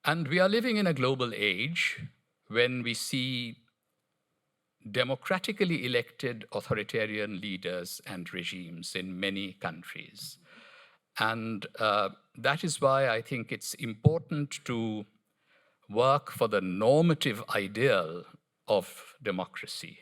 And we are living in a global age when we see democratically elected authoritarian leaders and regimes in many countries. And that is why I think it's important to work for the normative ideal of democracy.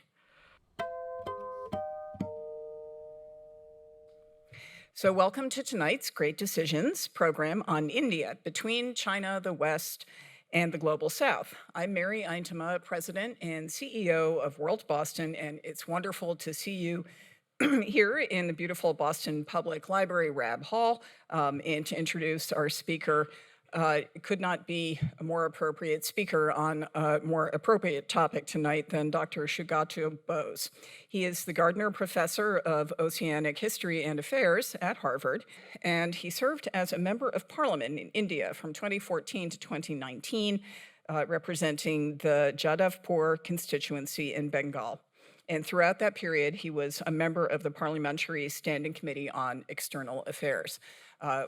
So welcome to tonight's Great Decisions program on India, between China, the West, and the Global South. I'm Mary Eintema, President and CEO of WorldBoston, and it's wonderful to see you here in the beautiful Boston Public Library, Rab Hall, and to introduce our speaker. It could not be a more appropriate speaker on a more appropriate topic tonight than Dr. Sugata Bose. He is the Gardiner Professor of Oceanic History and Affairs at Harvard, and he served as a member of Parliament in India from 2014 to 2019, representing the Jadavpur constituency in Bengal. And throughout that period, he was a member of the Parliamentary Standing Committee on External Affairs.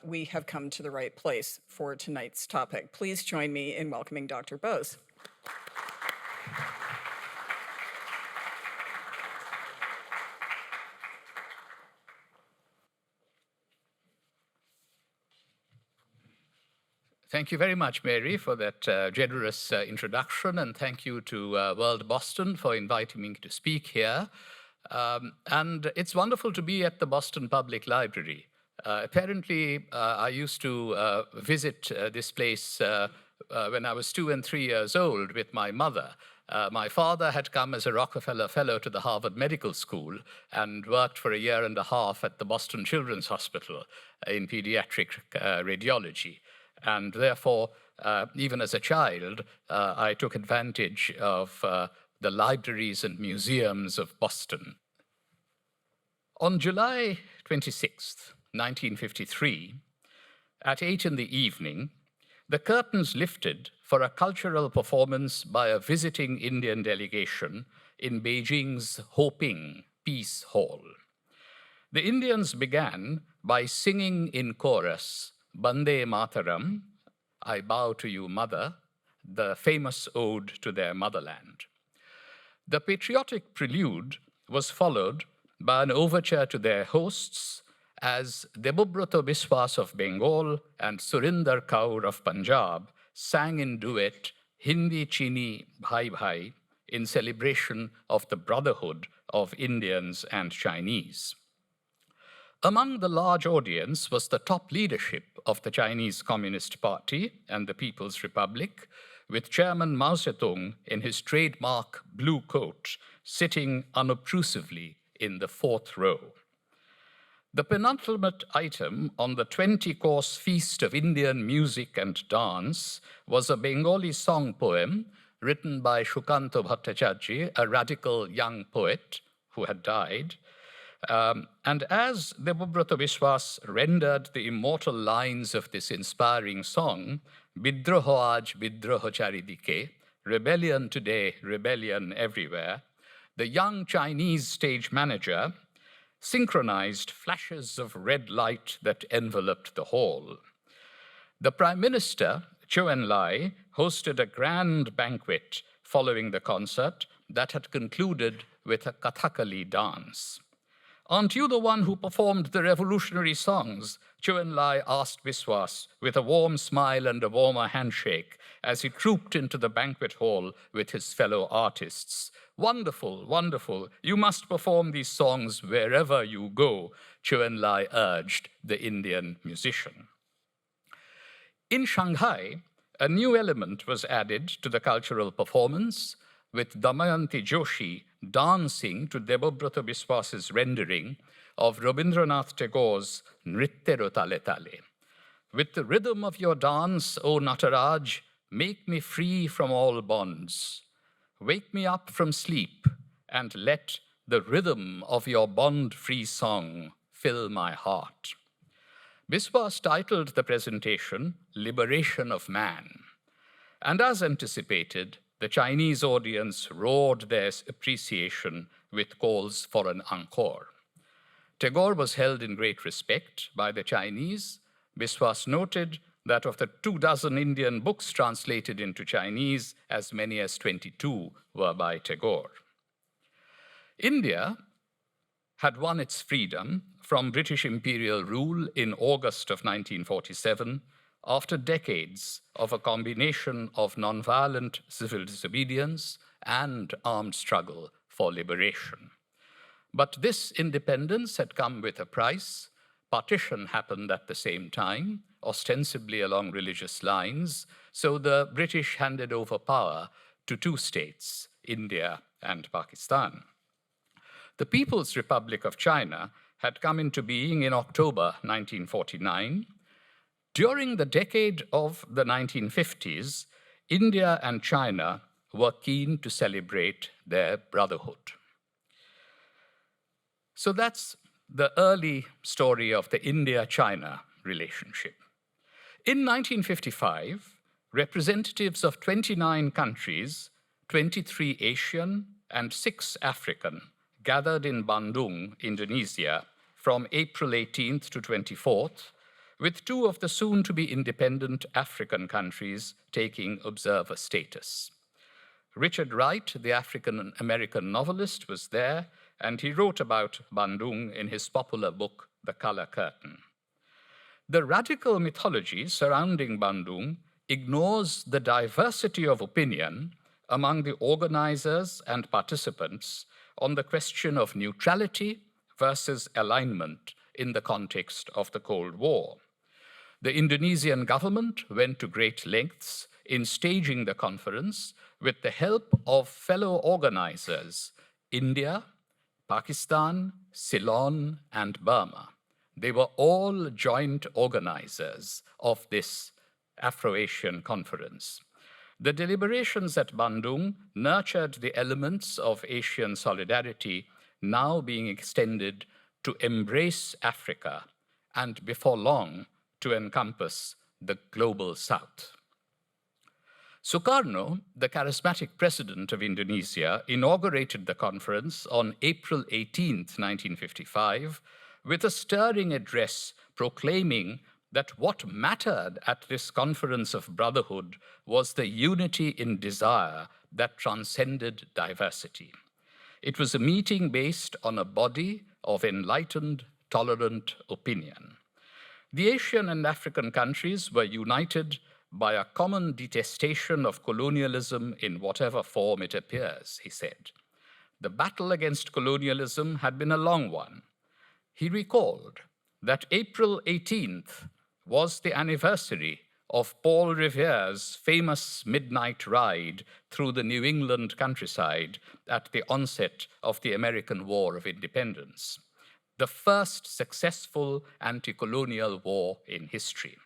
We have come to the right place for tonight's topic. Please join me in welcoming Dr. Bose. Thank you very much, Mary, for that generous introduction, and thank you to WorldBoston for inviting me to speak here. And it's wonderful to be at the Boston Public Library. Apparently, I used to visit this place when I was 2 and 3 years old with my mother. My father had come as a Rockefeller Fellow to the Harvard Medical School and worked for a year and a half at the Boston Children's Hospital in pediatric radiology. And therefore, even as a child, I took advantage of the libraries and museums of Boston. On July 26th, 1953, at 8 in the evening, the curtains lifted for a cultural performance by a visiting Indian delegation in Beijing's Hoping Peace Hall. The Indians began by singing in chorus Bande Mataram, I bow to you, mother, the famous ode to their motherland. The patriotic prelude was followed by an overture to their hosts as Debubroto Biswas of Bengal and Surinder Kaur of Punjab sang in duet Hindi Chini Bhai Bhai in celebration of the brotherhood of Indians and Chinese. Among the large audience was the top leadership of the Chinese Communist Party and the People's Republic, with Chairman Mao Zedong in his trademark blue coat, sitting unobtrusively in the 4th row. The penultimate item on the 20-course feast of Indian music and dance was a Bengali song poem written by Sukanta Bhattacharjee, a radical young poet who had died. And as Debubroto Biswas rendered the immortal lines of this inspiring song, Bidroho aaj, bidroho charidike, rebellion today, rebellion everywhere, the young Chinese stage manager synchronized flashes of red light that enveloped the hall. The Prime Minister, Chou En-lai, hosted a grand banquet following the concert that had concluded with a Kathakali dance. Aren't you the one who performed the revolutionary songs? Chou En-lai asked Biswas with a warm smile and a warmer handshake as he trooped into the banquet hall with his fellow artists. Wonderful, wonderful. You must perform these songs wherever you go, Chou En-lai urged the Indian musician. In Shanghai, a new element was added to the cultural performance, with Damayanti Joshi dancing to Debubroto Biswas's rendering of Rabindranath Tagore's Nrittero Tale Tale. With the rhythm of your dance, O Nataraj, make me free from all bonds. Wake me up from sleep and let the rhythm of your bond-free song fill my heart. Biswas titled the presentation Liberation of Man. And as anticipated, the Chinese audience roared their appreciation with calls for an encore. Tagore was held in great respect by the Chinese. Biswas noted that of the 24 Indian books translated into Chinese, as many as 22 were by Tagore. India had won its freedom from British imperial rule in August of 1947 after decades of a combination of nonviolent civil disobedience and armed struggle for liberation. But this independence had come with a price. Partition happened at the same time, ostensibly along religious lines, so the British handed over power to two states, India and Pakistan. The People's Republic of China had come into being in October 1949. During the decade of the 1950s, India and China were keen to celebrate their brotherhood. So that's the early story of the India-China relationship. In 1955, representatives of 29 countries, 23 Asian and 6 African, gathered in Bandung, Indonesia, from April 18th to 24th, with 2 of the soon-to-be independent African countries taking observer status. Richard Wright, the African-American novelist, was there, and he wrote about Bandung in his popular book, The Color Curtain. The radical mythology surrounding Bandung ignores the diversity of opinion among the organizers and participants on the question of neutrality versus alignment in the context of the Cold War. The Indonesian government went to great lengths in staging the conference with the help of fellow organizers, India, Pakistan, Ceylon, and Burma. They were all joint organizers of this Afro-Asian conference. The deliberations at Bandung nurtured the elements of Asian solidarity now being extended to embrace Africa and before long to encompass the global South. Sukarno, the charismatic president of Indonesia, inaugurated the conference on April 18, 1955, with a stirring address proclaiming that what mattered at this conference of brotherhood was the unity in desire that transcended diversity. It was a meeting based on a body of enlightened, tolerant opinion. The Asian and African countries were united by a common detestation of colonialism in whatever form it appears, he said. The battle against colonialism had been a long one. He recalled that April 18th was the anniversary of Paul Revere's famous midnight ride through the New England countryside at the onset of the American War of Independence, the first successful anti-colonial war in history.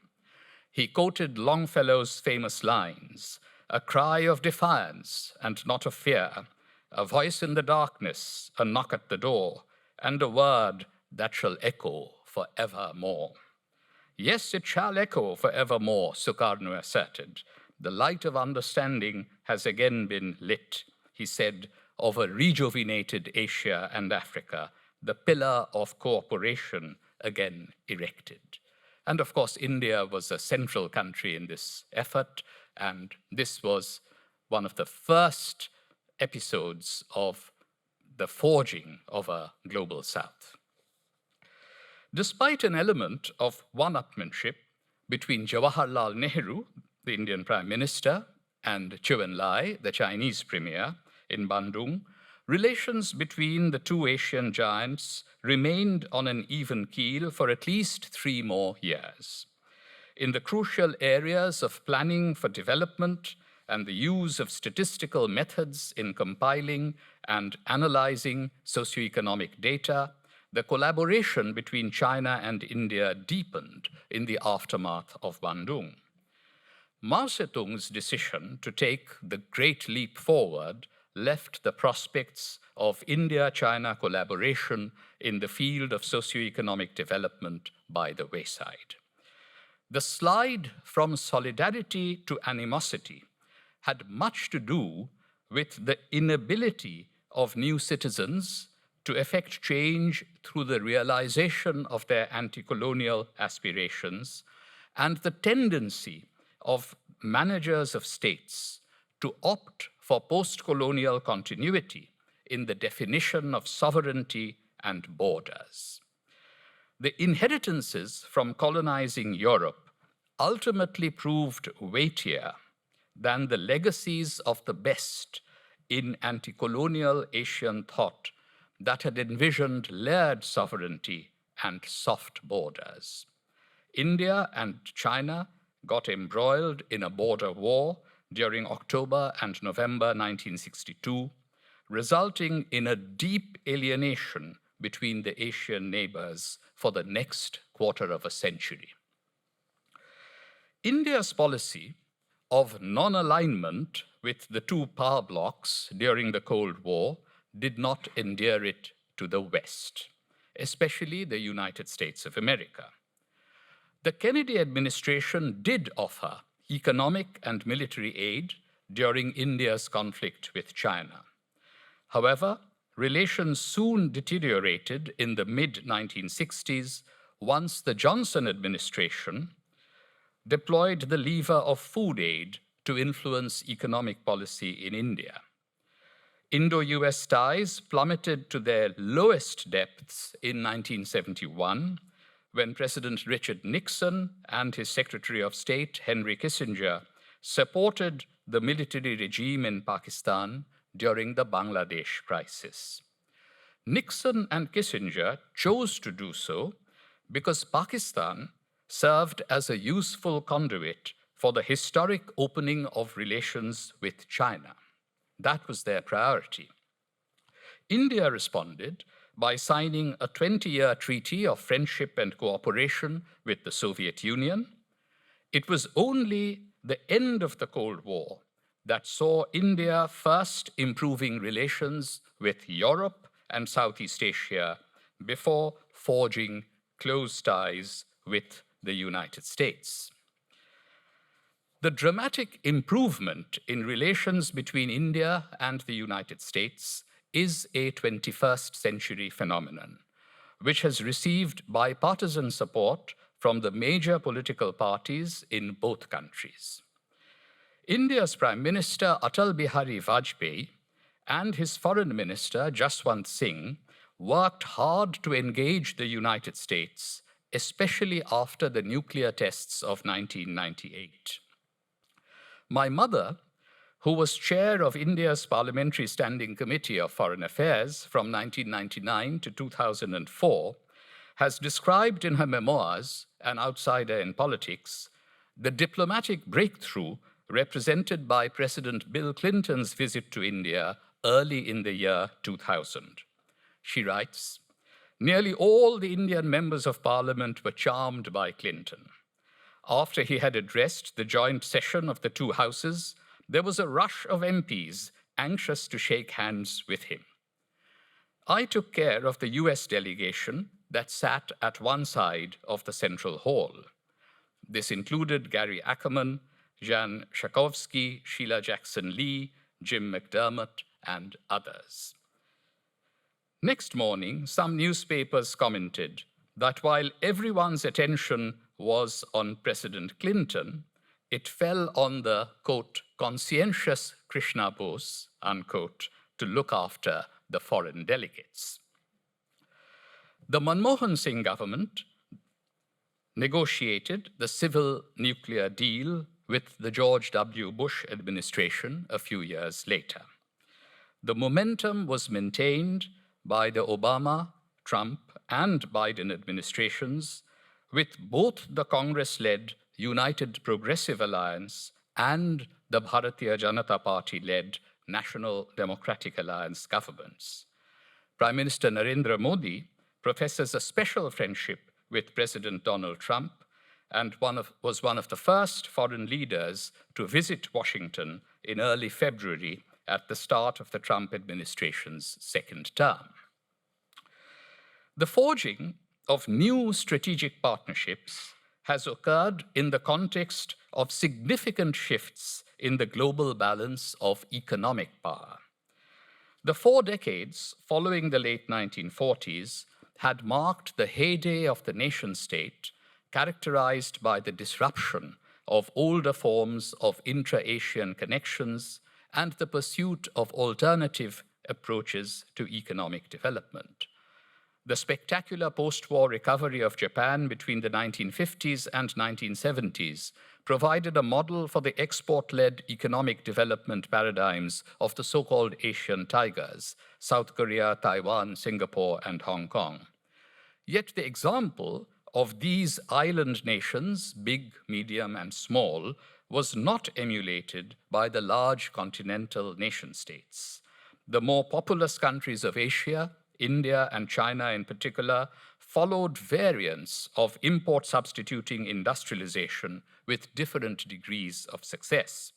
He quoted Longfellow's famous lines, "A cry of defiance and not of fear, a voice in the darkness, a knock at the door, and a word that shall echo forevermore." Yes, it shall echo forevermore, Sukarno asserted. The light of understanding has again been lit, he said, of a rejuvenated Asia and Africa, the pillar of cooperation again erected. And of course, India was a central country in this effort, and this was one of the first episodes of the forging of a global South. Despite an element of one-upmanship between Jawaharlal Nehru, the Indian Prime Minister, and Zhou Enlai, the Chinese Premier, in Bandung, relations between the two Asian giants remained on an even keel for at least 3 more years. In the crucial areas of planning for development and the use of statistical methods in compiling and analyzing socioeconomic data, the collaboration between China and India deepened in the aftermath of Bandung. Mao Zedong's decision to take the great leap forward left the prospects of India-China collaboration in the field of socioeconomic development by the wayside. The slide from solidarity to animosity had much to do with the inability of new citizens to effect change through the realization of their anti-colonial aspirations and the tendency of managers of states to opt for post-colonial continuity in the definition of sovereignty and borders. The inheritances from colonizing Europe ultimately proved weightier than the legacies of the best in anti-colonial Asian thought that had envisioned layered sovereignty and soft borders. India and China got embroiled in a border war during October and November 1962, resulting in a deep alienation between the Asian neighbors for the next quarter of a century. India's policy of non-alignment with the two power blocs during the Cold War did not endear it to the West, especially the United States of America. The Kennedy administration did offer economic and military aid during India's conflict with China. However, relations soon deteriorated in the mid-1960s once the Johnson administration deployed the lever of food aid to influence economic policy in India. Indo-US ties plummeted to their lowest depths in 1971 when President Richard Nixon and his Secretary of State, Henry Kissinger, supported the military regime in Pakistan during the Bangladesh crisis. Nixon and Kissinger chose to do so because Pakistan served as a useful conduit for the historic opening of relations with China. That was their priority. India responded by signing a 20-year treaty of friendship and cooperation with the Soviet Union. It was only the end of the Cold War that saw India first improving relations with Europe and Southeast Asia before forging close ties with the United States. The dramatic improvement in relations between India and the United States is a 21st century phenomenon, which has received bipartisan support from the major political parties in both countries. India's Prime Minister Atal Bihari Vajpayee and his Foreign Minister Jaswant Singh worked hard to engage the United States, especially after the nuclear tests of 1998. My mother, who was chair of India's Parliamentary Standing Committee of Foreign Affairs from 1999 to 2004, has described in her memoirs, An Outsider in Politics, the diplomatic breakthrough represented by President Bill Clinton's visit to India early in the year 2000. She writes, "Nearly all the Indian members of Parliament were charmed by Clinton. After he had addressed the joint session of the two houses, there was a rush of MPs anxious to shake hands with him. I took care of the US delegation that sat at one side of the central hall. This included Gary Ackerman, Jan Schakowsky, Sheila Jackson-Lee, Jim McDermott, and others. Next morning, some newspapers commented that while everyone's attention was on President Clinton, it fell on the, quote, conscientious Krishna Bose, unquote, to look after the foreign delegates. The Manmohan Singh government negotiated the civil nuclear deal with the George W. Bush administration a few years later. The momentum was maintained by the Obama, Trump, and Biden administrations, with both the Congress-led United Progressive Alliance and the Bharatiya Janata Party-led National Democratic Alliance governments. Prime Minister Narendra Modi professes a special friendship with President Donald Trump and was one of the first foreign leaders to visit Washington in early February at the start of the Trump administration's second term. The forging of new strategic partnerships has occurred in the context of significant shifts in the global balance of economic power. The 4 decades following the late 1940s had marked the heyday of the nation-state, characterized by the disruption of older forms of intra-Asian connections and the pursuit of alternative approaches to economic development. The spectacular post-war recovery of Japan between the 1950s and 1970s provided a model for the export-led economic development paradigms of the so-called Asian tigers, South Korea, Taiwan, Singapore, and Hong Kong. Yet the example of these island nations, big, medium, and small, was not emulated by the large continental nation-states. The more populous countries of Asia, India and China in particular, followed variants of import substituting industrialization with different degrees of success.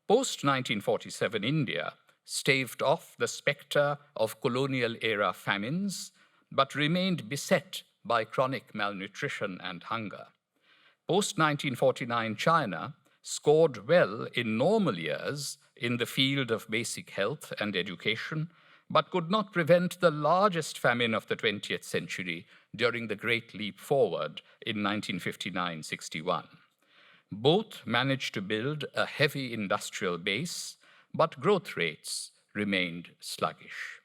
Post-1947 India staved off the specter of colonial-era famines, but remained beset by chronic malnutrition and hunger. Post-1949 China scored well in normal years in the field of basic health and education, but could not prevent the largest famine of the 20th century during the Great Leap Forward in 1959-61. Both managed to build a heavy industrial base, but growth rates remained sluggish.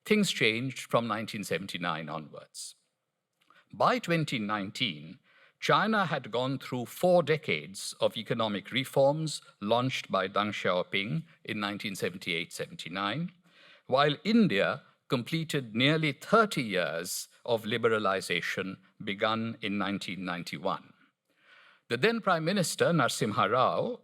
Things changed from 1979 onwards. By 2019, China had gone through 4 decades of economic reforms launched by Deng Xiaoping in 1978-79, while India completed nearly 30 years of liberalization begun in 1991. The then Prime Minister, Narasimha Rao,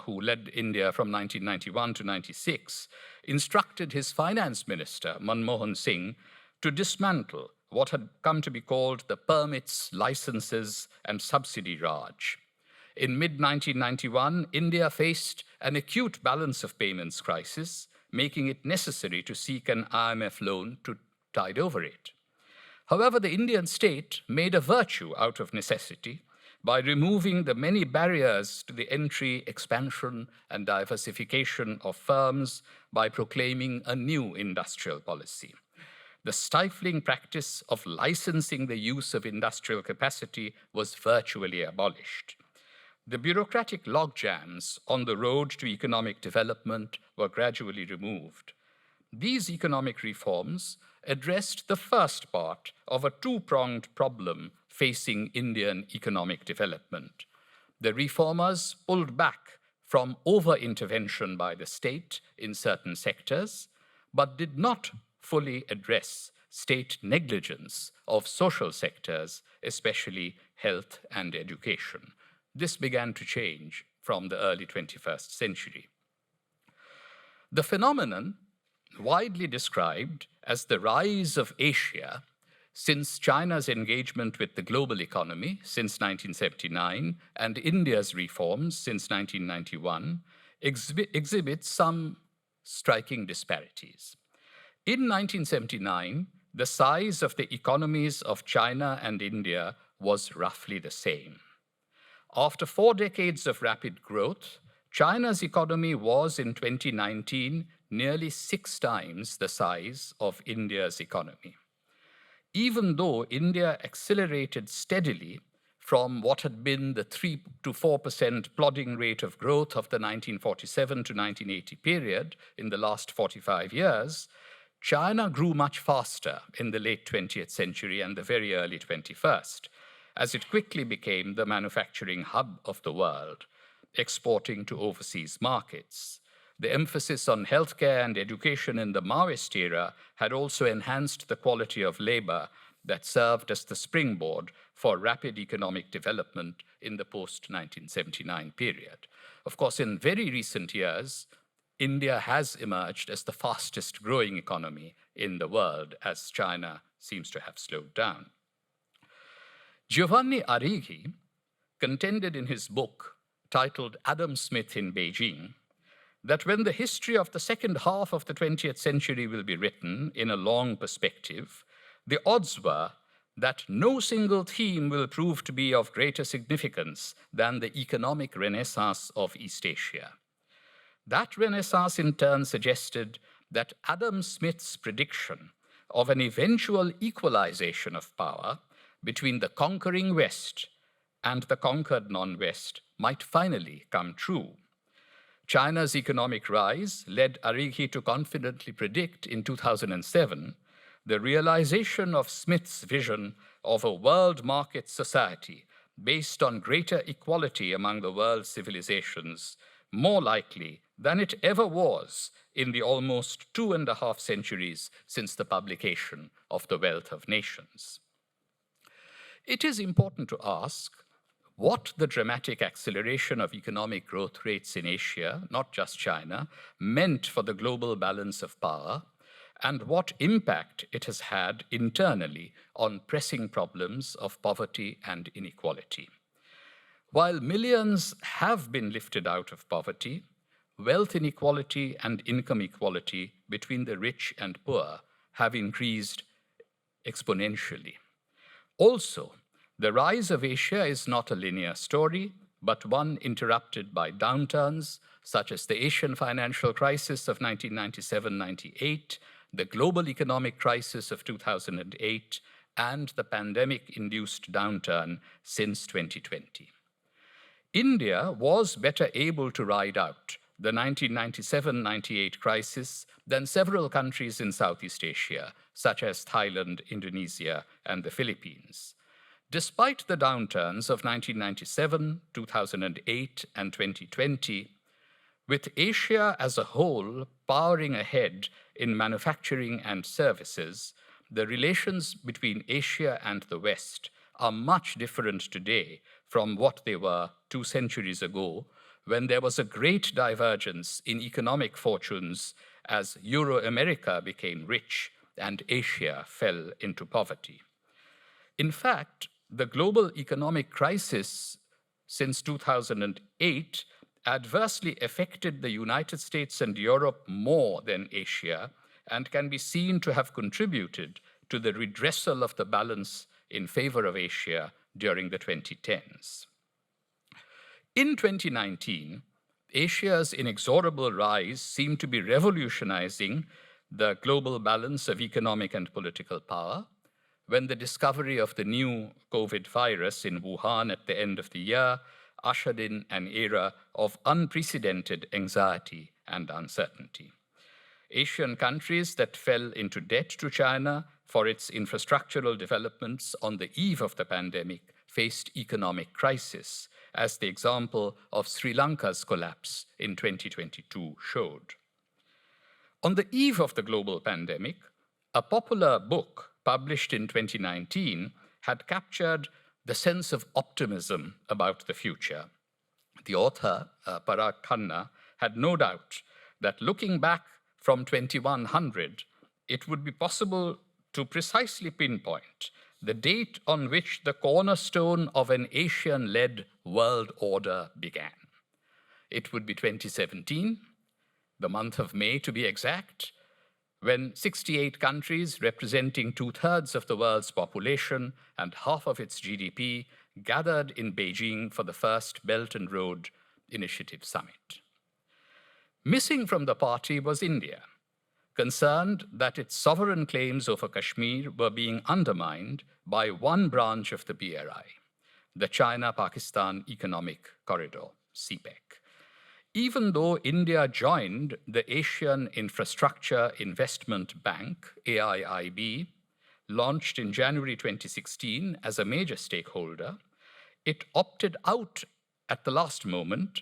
who led India from 1991 to 96, instructed his finance minister, Manmohan Singh, to dismantle what had come to be called the permits, licenses, and subsidy Raj. In mid-1991, India faced an acute balance of payments crisis, making it necessary to seek an IMF loan to tide over it. However, the Indian state made a virtue out of necessity by removing the many barriers to the entry, expansion, and diversification of firms by proclaiming a new industrial policy. The stifling practice of licensing the use of industrial capacity was virtually abolished. The bureaucratic logjams on the road to economic development were gradually removed. These economic reforms addressed the first part of a 2-pronged problem facing Indian economic development. The reformers pulled back from over-intervention by the state in certain sectors, but did not fully address state negligence of social sectors, especially health and education. This began to change from the early 21st century. The phenomenon, widely described as the rise of Asia since China's engagement with the global economy since 1979 and India's reforms since 1991, exhibits some striking disparities. In 1979, the size of the economies of China and India was roughly the same. After 4 decades of rapid growth, China's economy was in 2019 nearly 6 times the size of India's economy. Even though India accelerated steadily from what had been the 3 to 4% plodding rate of growth of the 1947 to 1980 period in the last 45 years, China grew much faster in the late 20th century and the very early 21st, as it quickly became the manufacturing hub of the world, exporting to overseas markets. The emphasis on healthcare and education in the Maoist era had also enhanced the quality of labor that served as the springboard for rapid economic development in the post-1979 period. Of course, in very recent years, India has emerged as the fastest growing economy in the world, as China seems to have slowed down. Giovanni Arrighi contended in his book, titled Adam Smith in Beijing, that when the history of the second half of the 20th century will be written in a long perspective, the odds were that no single theme will prove to be of greater significance than the economic renaissance of East Asia. That renaissance in turn suggested that Adam Smith's prediction of an eventual equalization of power between the conquering West and the conquered non-West might finally come true. China's economic rise led Arrighi to confidently predict in 2007 the realization of Smith's vision of a world market society based on greater equality among the world's civilizations, more likely than it ever was in the almost 2.5 centuries since the publication of The Wealth of Nations. It is important to ask what the dramatic acceleration of economic growth rates in Asia, not just China, meant for the global balance of power, and what impact it has had internally on pressing problems of poverty and inequality. While millions have been lifted out of poverty, wealth inequality and income equality between the rich and poor have increased exponentially. Also, the rise of Asia is not a linear story, but one interrupted by downturns such as the Asian financial crisis of 1997-98, the global economic crisis of 2008, and the pandemic-induced downturn since 2020. India was better able to ride out the 1997-98 crisis than several countries in Southeast Asia, such as Thailand, Indonesia, and the Philippines. Despite the downturns of 1997, 2008, and 2020, with Asia as a whole powering ahead in manufacturing and services, the relations between Asia and the West are much different today from what they were 2 centuries ago, when there was a great divergence in economic fortunes as Euro-America became rich and Asia fell into poverty. In fact, the global economic crisis since 2008 adversely affected the United States and Europe more than Asia, and can be seen to have contributed to the redressal of the balance in favor of Asia during the 2010s. In 2019, Asia's inexorable rise seemed to be revolutionizing the global balance of economic and political power, when the discovery of the new COVID virus in Wuhan at the end of the year ushered in an era of unprecedented anxiety and uncertainty. Asian countries that fell into debt to China for its infrastructural developments on the eve of the pandemic faced economic crisis, as the example of Sri Lanka's collapse in 2022 showed. On the eve of the global pandemic, a popular book published in 2019 had captured the sense of optimism about the future. The author, Parag Khanna, had no doubt that looking back from 2100, it would be possible to precisely pinpoint the date on which the cornerstone of an Asian-led world order began. It would be 2017, the month of May to be exact, when 68 countries representing 2/3 of the world's population and half of its GDP gathered in Beijing for the first Belt and Road Initiative Summit. Missing from the party was India, concerned that its sovereign claims over Kashmir were being undermined by one branch of the BRI, the China-Pakistan Economic Corridor, CPEC. Even though India joined the Asian Infrastructure Investment Bank, AIIB, launched in January 2016 as a major stakeholder, it opted out at the last moment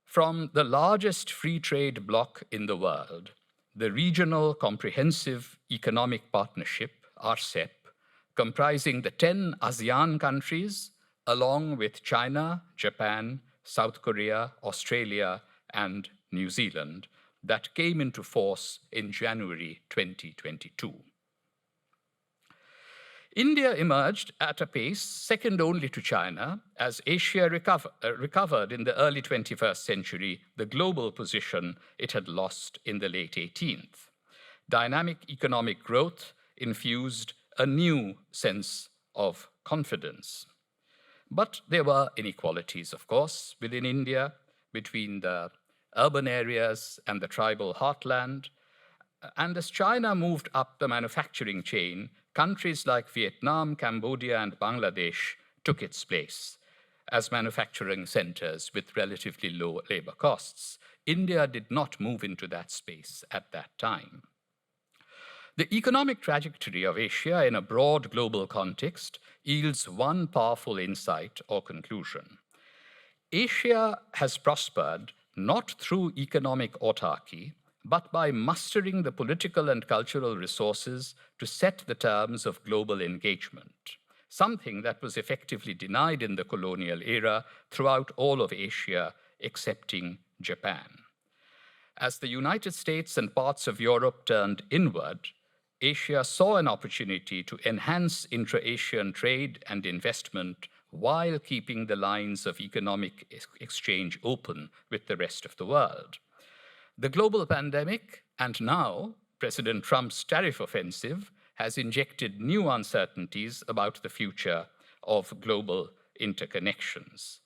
from the largest free trade bloc in the world, the Regional Comprehensive Economic Partnership, RCEP, comprising the 10 ASEAN countries, along with China, Japan, South Korea, Australia, and New Zealand, that came into force in January 2022. India emerged at a pace second only to China as Asia recovered in the early 21st century the global position it had lost in the late 18th. Dynamic economic growth infused a new sense of confidence. But there were inequalities, of course, within India, between the urban areas and the tribal heartland. And as China moved up the manufacturing chain, countries like Vietnam, Cambodia, and Bangladesh took its place as manufacturing centers with relatively low labor costs. India did not move into that space at that time. The economic trajectory of Asia in a broad global context yields one powerful insight or conclusion. Asia has prospered not through economic autarky, but by mustering the political and cultural resources to set the terms of global engagement, something that was effectively denied in the colonial era throughout all of Asia, excepting Japan. As the United States and parts of Europe turned inward, Asia saw an opportunity to enhance intra-Asian trade and investment while keeping the lines of economic exchange open with the rest of the world. The global pandemic, and now President Trump's tariff offensive, has injected new uncertainties about the future of global interconnections.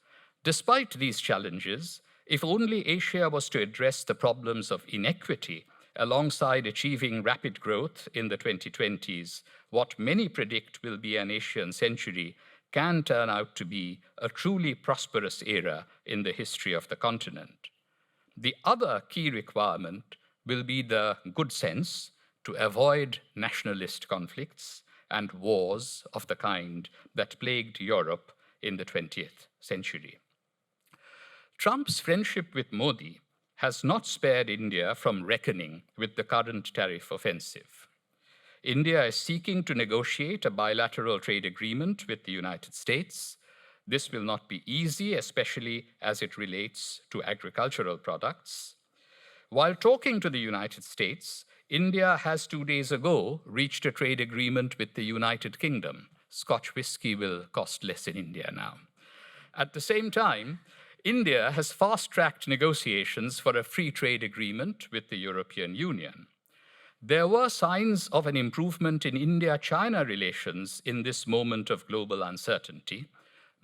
Despite these challenges, if only Asia was to address the problems of inequity alongside achieving rapid growth in the 2020s, what many predict will be an Asian century can turn out to be a truly prosperous era in the history of the continent. The other key requirement will be the good sense to avoid nationalist conflicts and wars of the kind that plagued Europe in the 20th century. Trump's friendship with Modi has not spared India from reckoning with the current tariff offensive. India is seeking to negotiate a bilateral trade agreement with the United States. This will not be easy, especially as it relates to agricultural products. While talking to the United States, India has 2 days ago reached a trade agreement with the United Kingdom. Scotch whisky will cost less in India now. At the same time, India has fast-tracked negotiations for a free trade agreement with the European Union. There were signs of an improvement in India-China relations in this moment of global uncertainty,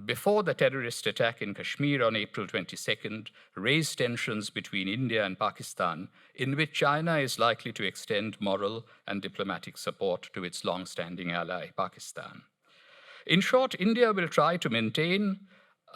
before the terrorist attack in Kashmir on April 22nd raised tensions between India and Pakistan, in which China is likely to extend moral and diplomatic support to its long-standing ally, Pakistan. In short, India will try to maintain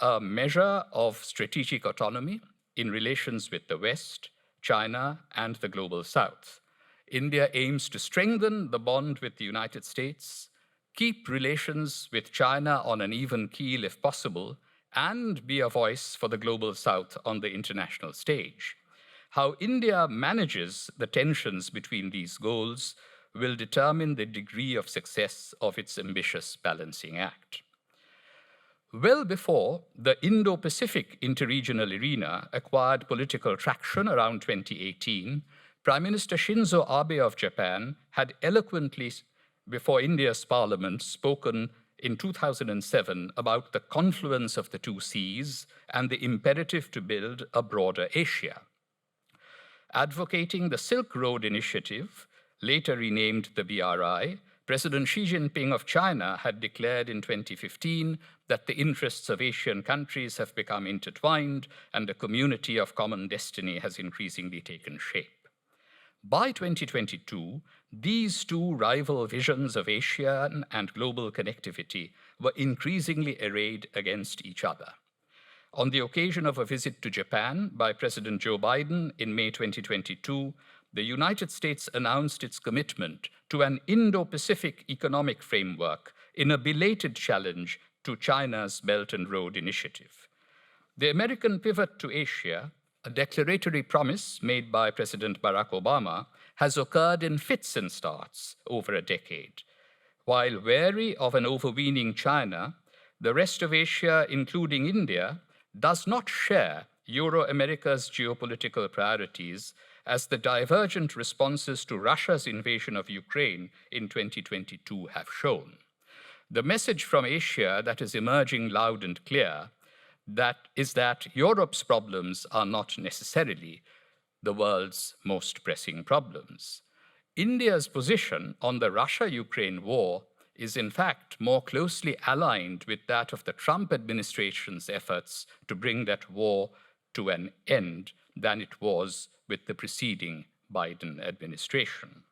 a measure of strategic autonomy in relations with the West, China, and the global South. India aims to strengthen the bond with the United States, keep relations with China on an even keel if possible, and be a voice for the global South on the international stage. How India manages the tensions between these goals will determine the degree of success of its ambitious balancing act. Well before the Indo-Pacific interregional arena acquired political traction around 2018, Prime Minister Shinzo Abe of Japan had eloquently, before India's parliament, spoken in 2007 about the confluence of the two seas and the imperative to build a broader Asia. Advocating the Silk Road Initiative, later renamed the BRI, President Xi Jinping of China had declared in 2015 that the interests of Asian countries have become intertwined and a community of common destiny has increasingly taken shape. By 2022, these two rival visions of Asian and global connectivity were increasingly arrayed against each other. On the occasion of a visit to Japan by President Joe Biden in May 2022, the United States announced its commitment to an Indo-Pacific economic framework in a belated challenge to China's Belt and Road Initiative. The American pivot to Asia, a declaratory promise made by President Barack Obama, has occurred in fits and starts over a decade. While wary of an overweening China, the rest of Asia, including India, does not share Euro-America's geopolitical priorities, as the divergent responses to Russia's invasion of Ukraine in 2022 have shown. The message from Asia that is emerging loud and clear is that Europe's problems are not necessarily the world's most pressing problems. India's position on the Russia-Ukraine war is in fact more closely aligned with that of the Trump administration's efforts to bring that war to an end than it was with the preceding Biden administration.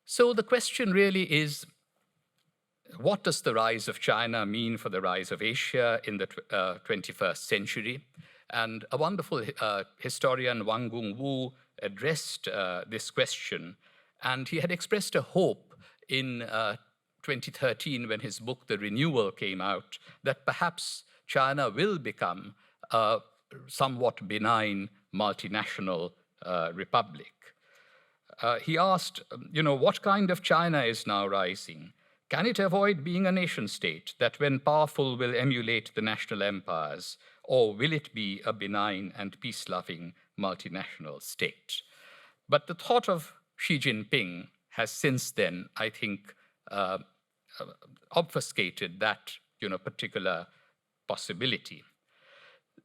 So the question really is, what does the rise of China mean for the rise of Asia in the 21st century? And a wonderful historian, Wang Gungwu, addressed this question, and he had expressed a hope in 2013 when his book, The Renewal, came out, that perhaps China will become a somewhat benign multinational republic. He asked, what kind of China is now rising? Can it avoid being a nation state that, when powerful, will emulate the national empires, or will it be a benign and peace-loving multinational state? But the thought of Xi Jinping has since then, I think, obfuscated that particular possibility.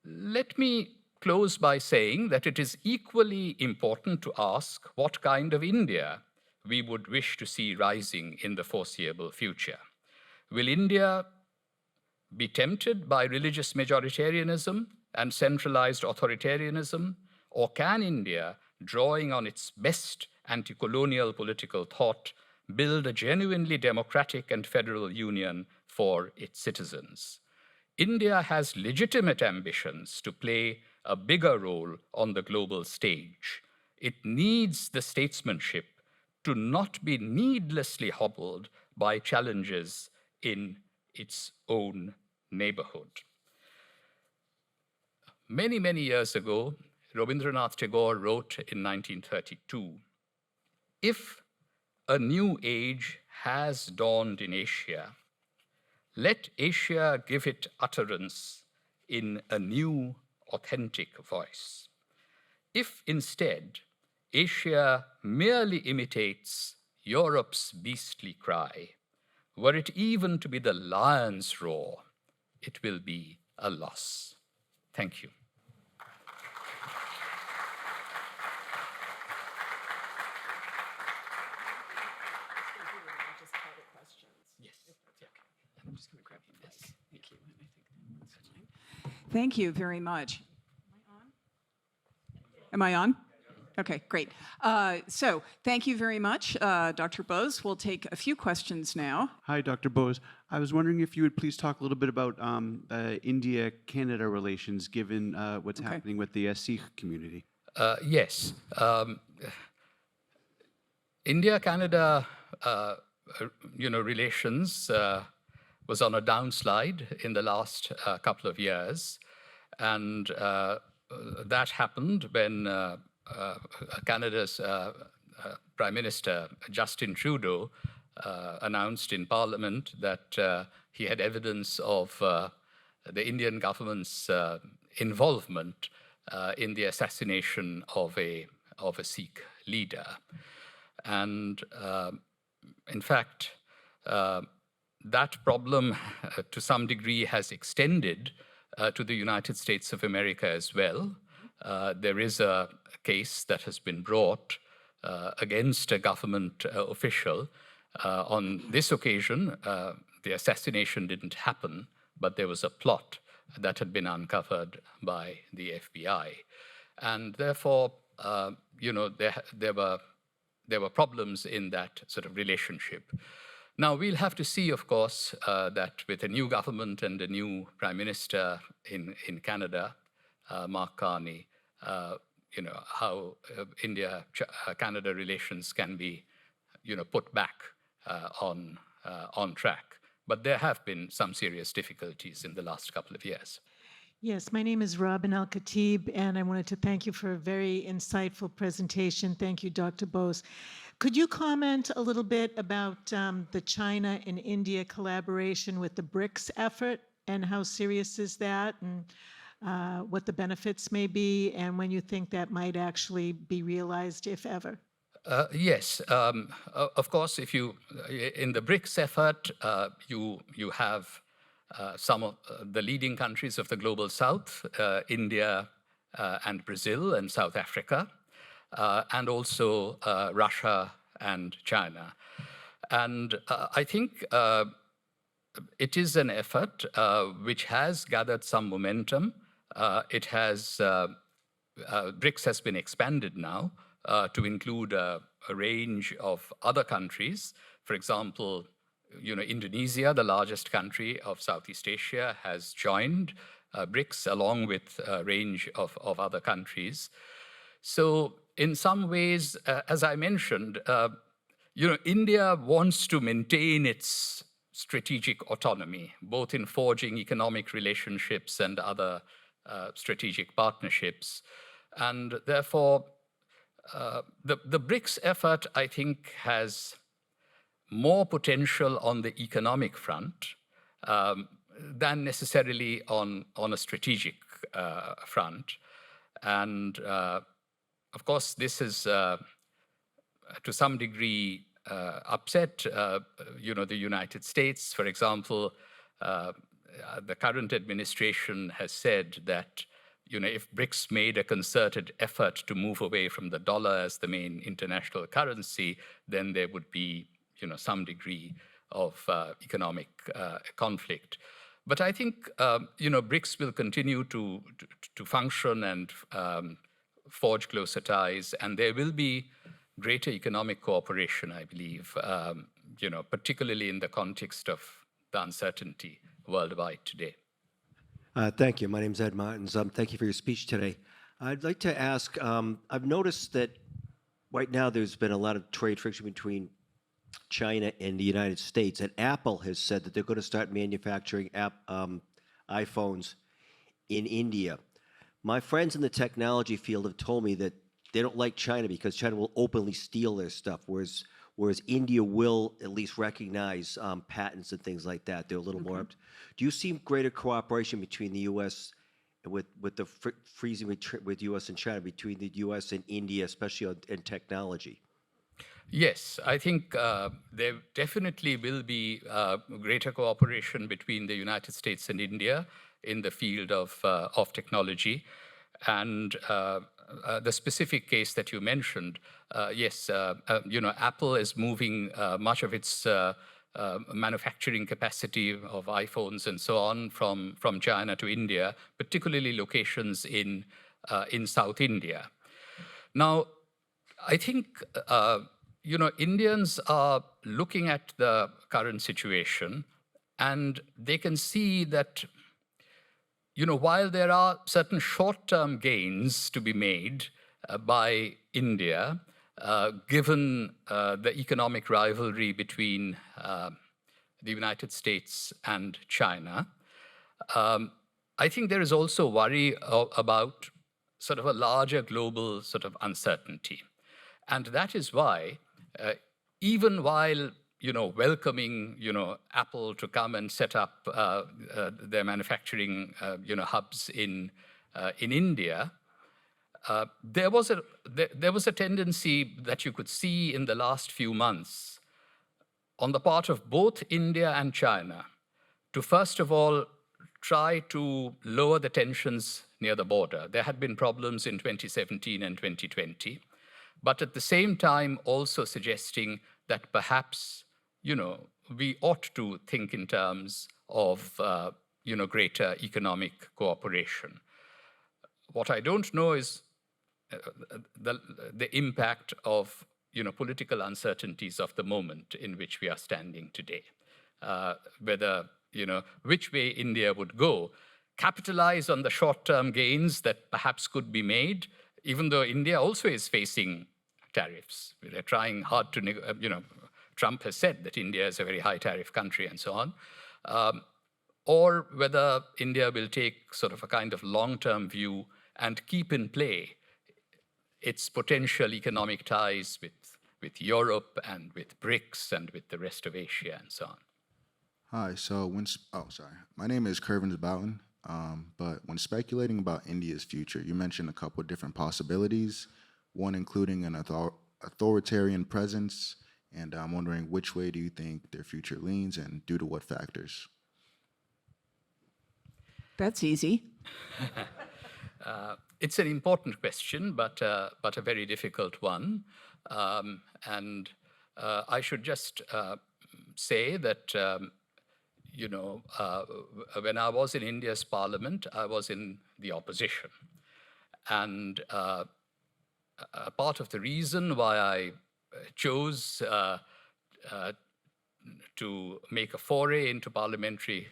Let me close by saying that it is equally important to ask what kind of India we would wish to see rising in the foreseeable future. Will India be tempted by religious majoritarianism and centralized authoritarianism, or can India, drawing on its best anti-colonial political thought, build a genuinely democratic and federal union for its citizens? India has legitimate ambitions to play a bigger role on the global stage. It needs the statesmanship to not be needlessly hobbled by challenges in its own neighborhood. Many, many years ago, Rabindranath Tagore wrote in 1932, "If a new age has dawned in Asia, let Asia give it utterance in a new, authentic voice. If instead Asia merely imitates Europe's beastly cry, were it even to be the lion's roar, it will be a loss." Thank you. Thank you very much. Am I on? Okay, great. So thank you very much, Dr. Bose. We'll take a few questions now. Hi, Dr. Bose. I was wondering if you would please talk a little bit about India-Canada relations, given what's happening with the Sikh community. Yes. India-Canada, relations was on a downslide in the last couple of years. And that happened when Canada's Prime Minister, Justin Trudeau, announced in Parliament that he had evidence of the Indian government's involvement in the assassination of a Sikh leader. And in fact, that problem to some degree has extended to the United States of America as well. There is a case that has been brought against a government official. On this occasion, the assassination didn't happen, but there was a plot that had been uncovered by the FBI. And therefore, there were problems in that sort of relationship. Now, we'll have to see, of course, that with a new government and a new prime minister in Canada, Mark Carney, how India-Canada relations can be, put back on track. But there have been some serious difficulties in the last couple of years. Yes, my name is Robin Al-Khatib, and I wanted to thank you for a very insightful presentation. Thank you, Dr. Bose. Could you comment a little bit about the China and India collaboration with the BRICS effort, and how serious is that, and what the benefits may be, and when you think that might actually be realized, if ever? Yes, of course, in the BRICS effort, you have some of the leading countries of the global south, India and Brazil and South Africa, and also Russia and China. And I think it is an effort which has gathered some momentum. BRICS has been expanded now to include a range of other countries. For example, Indonesia, the largest country of Southeast Asia, has joined BRICS along with a range of other countries. So in some ways, as I mentioned, India wants to maintain its strategic autonomy, both in forging economic relationships and other strategic partnerships. And therefore, the BRICS effort, I think, has more potential on the economic front than necessarily on a strategic front. And of course, this is to some degree upset the United States. For example, the current administration has said that if BRICS made a concerted effort to move away from the dollar as the main international currency, then there would be some degree of economic conflict. But I think BRICS will continue to function and forge closer ties, and there will be greater economic cooperation, I believe, particularly in the context of the uncertainty worldwide today. Thank you. My name is Ed Martins. Thank you for your speech today. I'd like to ask, I've noticed that right now there's been a lot of trade friction between China and the United States, and Apple has said that they're going to start manufacturing iPhones in India. My friends in the technology field have told me that they don't like China because China will openly steal their stuff, whereas India will at least recognize patents and things like that. They're a little more. Do you see greater cooperation between the U.S. with the freezing with U.S. and China, between the U.S. and India, especially in technology? Yes, I think there definitely will be greater cooperation between the United States and India in the field of technology. And the specific case that you mentioned, yes, Apple is moving much of its manufacturing capacity of iPhones and so on from China to India, particularly locations in South India. Now, I think Indians are looking at the current situation, and they can see that while there are certain short-term gains to be made by India, given the economic rivalry between the United States and China, I think there is also worry about sort of a larger global sort of uncertainty. And that is why, even while welcoming Apple to come and set up their manufacturing hubs in India, there was a tendency that you could see in the last few months on the part of both India and China to first of all try to lower the tensions near the border. There had been problems in 2017 and 2020, but at the same time also suggesting that perhaps we ought to think in terms of greater economic cooperation. What I don't know is the impact of political uncertainties of the moment in which we are standing today. Whether which way India would go, capitalize on the short-term gains that perhaps could be made, even though India also is facing tariffs. They're trying hard to Trump has said that India is a very high tariff country and so on, or whether India will take sort of a kind of long-term view and keep in play its potential economic ties with Europe and with BRICS and with the rest of Asia and so on. Hi, so my name is Kervin Boughton, but when speculating about India's future, you mentioned a couple of different possibilities, one including an authoritarian presence, and I'm wondering which way do you think their future leans and due to what factors? That's easy. It's an important question, but a very difficult one. And I should just say that, when I was in India's parliament, I was in the opposition. And a part of the reason why I chose to make a foray into parliamentary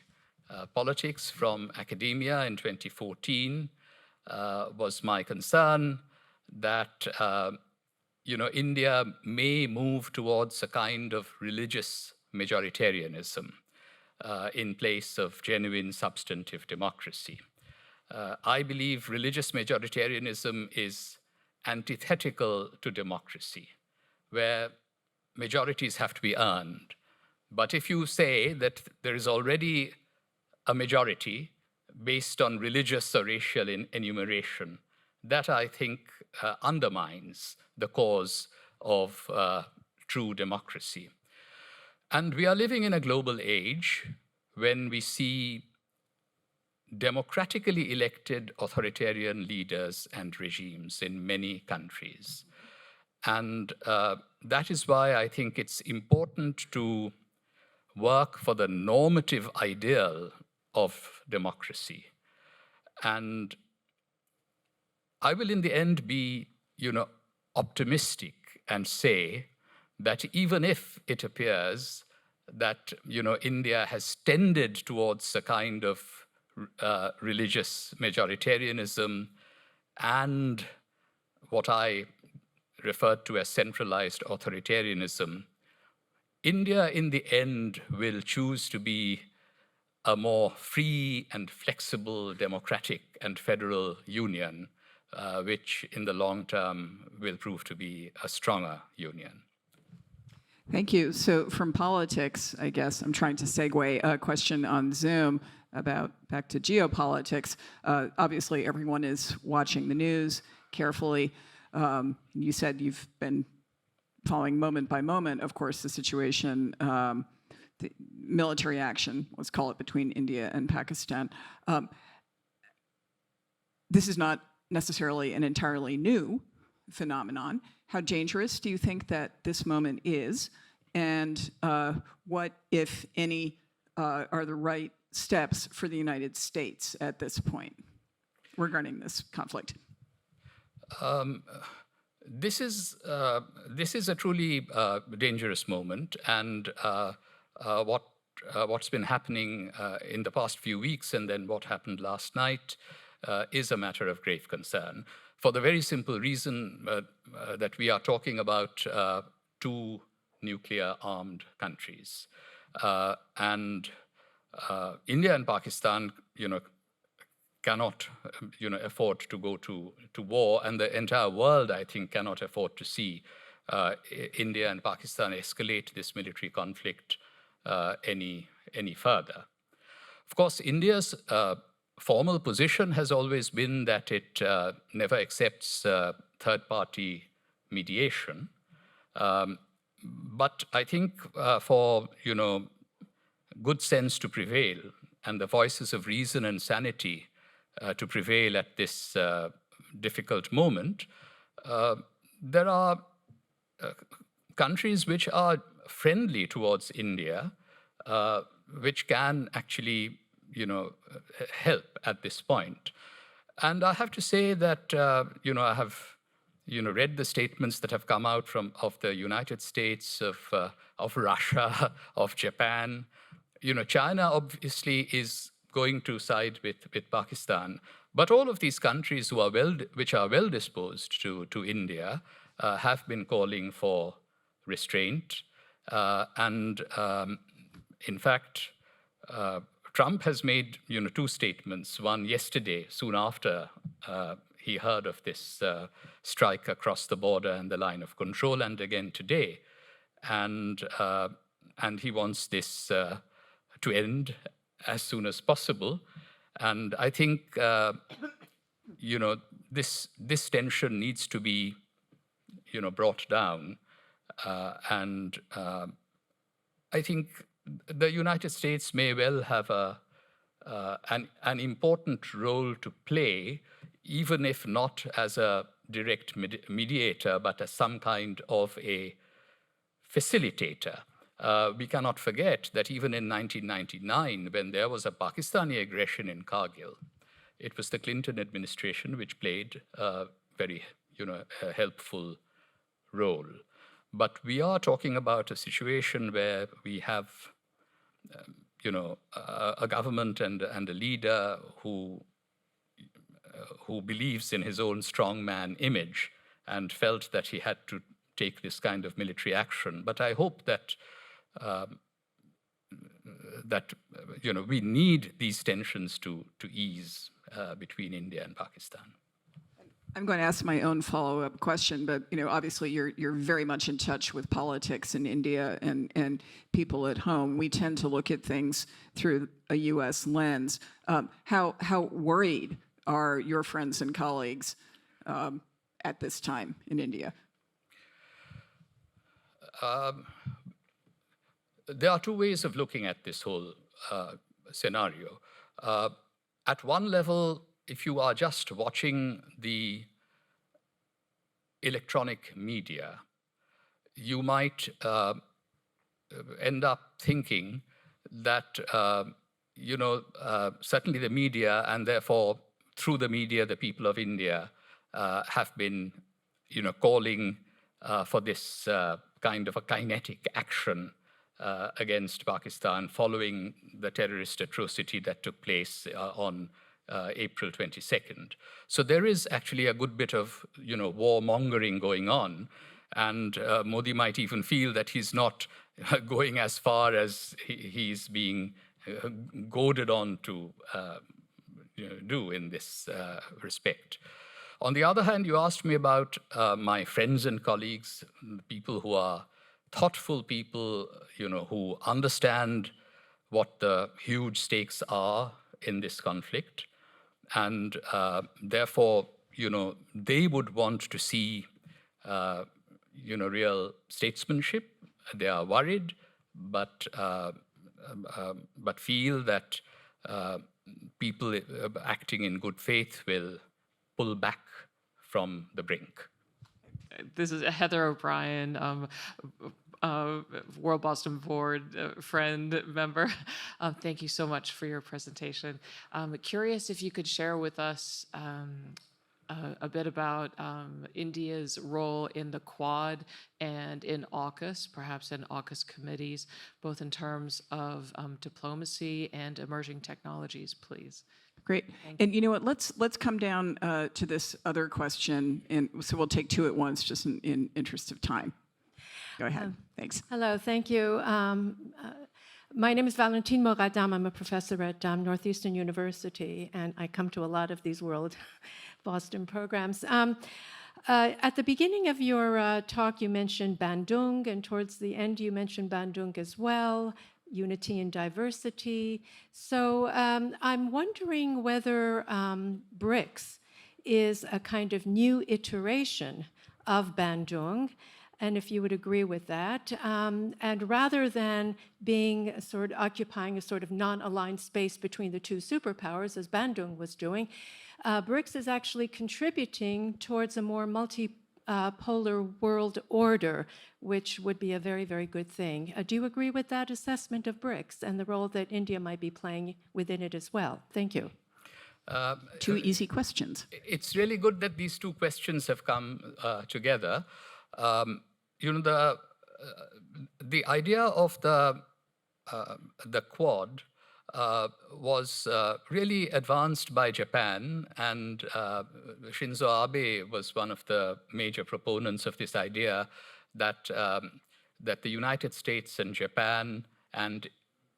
politics from academia in 2014 was my concern that India may move towards a kind of religious majoritarianism in place of genuine substantive democracy. I believe religious majoritarianism is antithetical to democracy, where majorities have to be earned. But if you say that there is already a majority based on religious or racial enumeration, that I think undermines the cause of true democracy. And we are living in a global age when we see democratically elected authoritarian leaders and regimes in many countries. And that is why I think it's important to work for the normative ideal of democracy. And I will in the end be, optimistic and say that even if it appears that, India has tended towards a kind of religious majoritarianism and what I referred to as centralized authoritarianism, India in the end will choose to be a more free and flexible democratic and federal union, which in the long term will prove to be a stronger union. Thank you. So from politics, I guess I'm trying to segue a question on Zoom about back to geopolitics. Obviously, everyone is watching the news carefully. You said you've been following moment by moment, of course, the situation, the military action, let's call it, between India and Pakistan. This is not necessarily an entirely new phenomenon. How dangerous do you think that this moment is? And what, if any, are the right steps for the United States at this point regarding this conflict? This is a truly dangerous moment, and what's been happening in the past few weeks and then what happened last night is a matter of grave concern, for the very simple reason that we are talking about two nuclear-armed countries, and India and Pakistan, cannot, afford to go to war, and the entire world, I think, cannot afford to see India and Pakistan escalate this military conflict any further. Of course, India's formal position has always been that it never accepts third-party mediation. But I think for good sense to prevail and the voices of reason and sanity to prevail at this difficult moment, there are countries which are friendly towards India, which can actually, help at this point. And I have to say that, I have, read the statements that have come out of the United States, of Russia, of Japan. China obviously is going to side with Pakistan, but all of these countries which are well disposed to India have been calling for restraint, and in fact, Trump has made two statements. One yesterday, soon after he heard of this strike across the border and the line of control, and again today, and he wants this to end as soon as possible. And I think this tension needs to be brought down, and I think the United States may well have an important role to play, even if not as a direct mediator, but as some kind of a facilitator. We cannot forget that even in 1999, when there was a Pakistani aggression in Kargil, it was the Clinton administration which played a very helpful role. But we are talking about a situation where we have, a government and a leader who believes in his own strongman image and felt that he had to take this kind of military action. But I hope that we need these tensions to ease between India and Pakistan. I'm going to ask my own follow-up question, but obviously you're very much in touch with politics in India and people at home. We tend to look at things through a U.S. lens. How worried are your friends and colleagues at this time in India? There are two ways of looking at this whole scenario. At one level, if you are just watching the electronic media, you might end up thinking that, certainly the media, and therefore through the media, the people of India have been, calling for this kind of a kinetic action against Pakistan following the terrorist atrocity that took place on April 22nd. So there is actually a good bit of, warmongering going on, and Modi might even feel that he's not going as far as he's being goaded on to do in this respect. On the other hand, you asked me about my friends and colleagues, people who are thoughtful people, who understand what the huge stakes are in this conflict. And therefore, they would want to see, real statesmanship. They are worried, but feel that people acting in good faith will pull back from the brink. This is Heather O'Brien, WorldBoston board friend, member. Thank you so much for your presentation. Curious if you could share with us a bit about India's role in the Quad and in AUKUS, perhaps in AUKUS committees, both in terms of diplomacy and emerging technologies, please. Great. And you know what, let's come down to this other question, and so we'll take two at once, just in interest of time. Go ahead. Thanks. Hello, thank you. My name is Valentine Moradam. I'm a professor at Northeastern University, and I come to a lot of these WorldBoston programs. At the beginning of your talk, you mentioned Bandung, and towards the end, you mentioned Bandung as well, unity and diversity. So I'm wondering whether BRICS is a kind of new iteration of Bandung, and if you would agree with that. And rather than being occupying a sort of non-aligned space between the two superpowers, as Bandung was doing, BRICS is actually contributing towards a more multipolar world order, which would be a very, very good thing. Do you agree with that assessment of BRICS and the role that India might be playing within it as well? Thank you. Two easy questions. It's really good that these two questions have come together. The idea of the Quad was really advanced by Japan, and Shinzo Abe was one of the major proponents of this idea that the United States and Japan and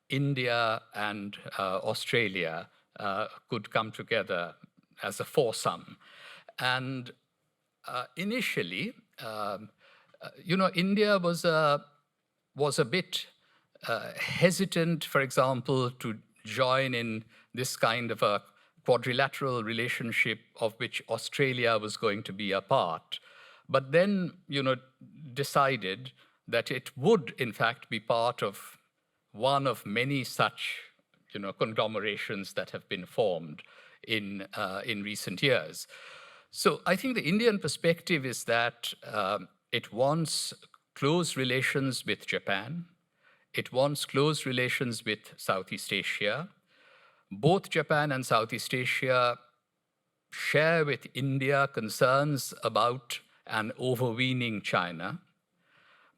India and Australia could come together as a foursome. And initially, India was a bit hesitant, for example, to join in this kind of a quadrilateral relationship of which Australia was going to be a part, but then, decided that it would, in fact, be part of one of many such, conglomerations that have been formed in recent years. So I think the Indian perspective is that it wants close relations with Japan. It wants close relations with Southeast Asia. Both Japan and Southeast Asia share with India concerns about an overweening China.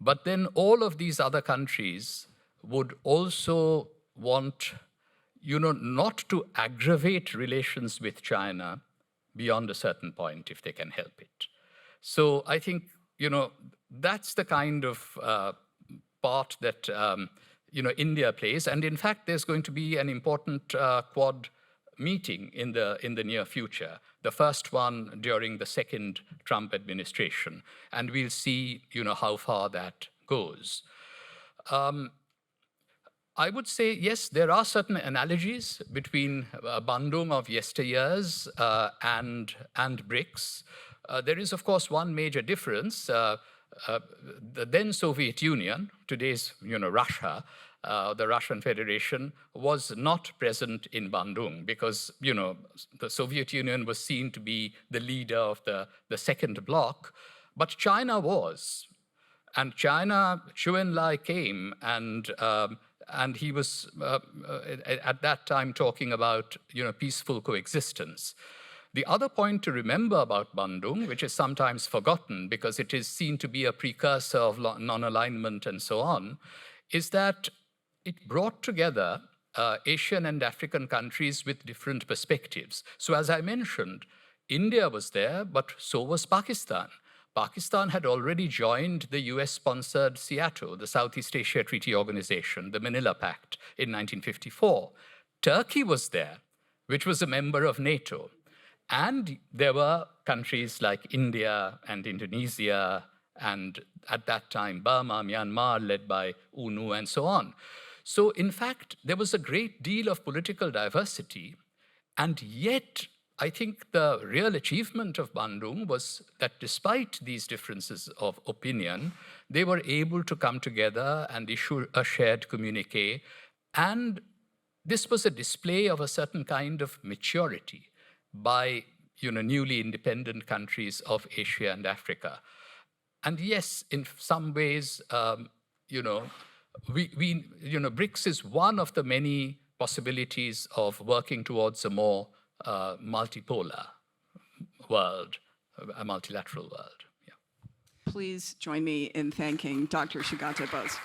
But then all of these other countries would also want, not to aggravate relations with China beyond a certain point if they can help it. So I think, that's the kind of part that, India plays. And in fact, there's going to be an important Quad meeting in the near future, the first one during the second Trump administration. And we'll see, how far that goes. I would say, yes, there are certain analogies between Bandung of yesteryears and BRICS. There is, of course, one major difference. The then Soviet Union, today's Russia, the Russian Federation, was not present in Bandung because the Soviet Union was seen to be the leader of the second bloc, but China was. And China, Zhou Enlai came, and he was at that time talking about peaceful coexistence. The other point to remember about Bandung, which is sometimes forgotten because it is seen to be a precursor of non-alignment and so on, is that it brought together Asian and African countries with different perspectives. So as I mentioned, India was there, but so was Pakistan. Pakistan had already joined the US-sponsored SEATO, the Southeast Asia Treaty Organization, the Manila Pact, in 1954. Turkey was there, which was a member of NATO. And there were countries like India and Indonesia, and at that time, Burma, Myanmar, led by UNU, and so on. So in fact, there was a great deal of political diversity, and yet I think the real achievement of Bandung was that despite these differences of opinion, they were able to come together and issue a shared communiqué. And this was a display of a certain kind of maturity by newly independent countries of Asia and Africa. And yes, in some ways, BRICS is one of the many possibilities of working towards a more multipolar world, a multilateral world. Yeah. Please join me in thanking Dr. Sugata Bose.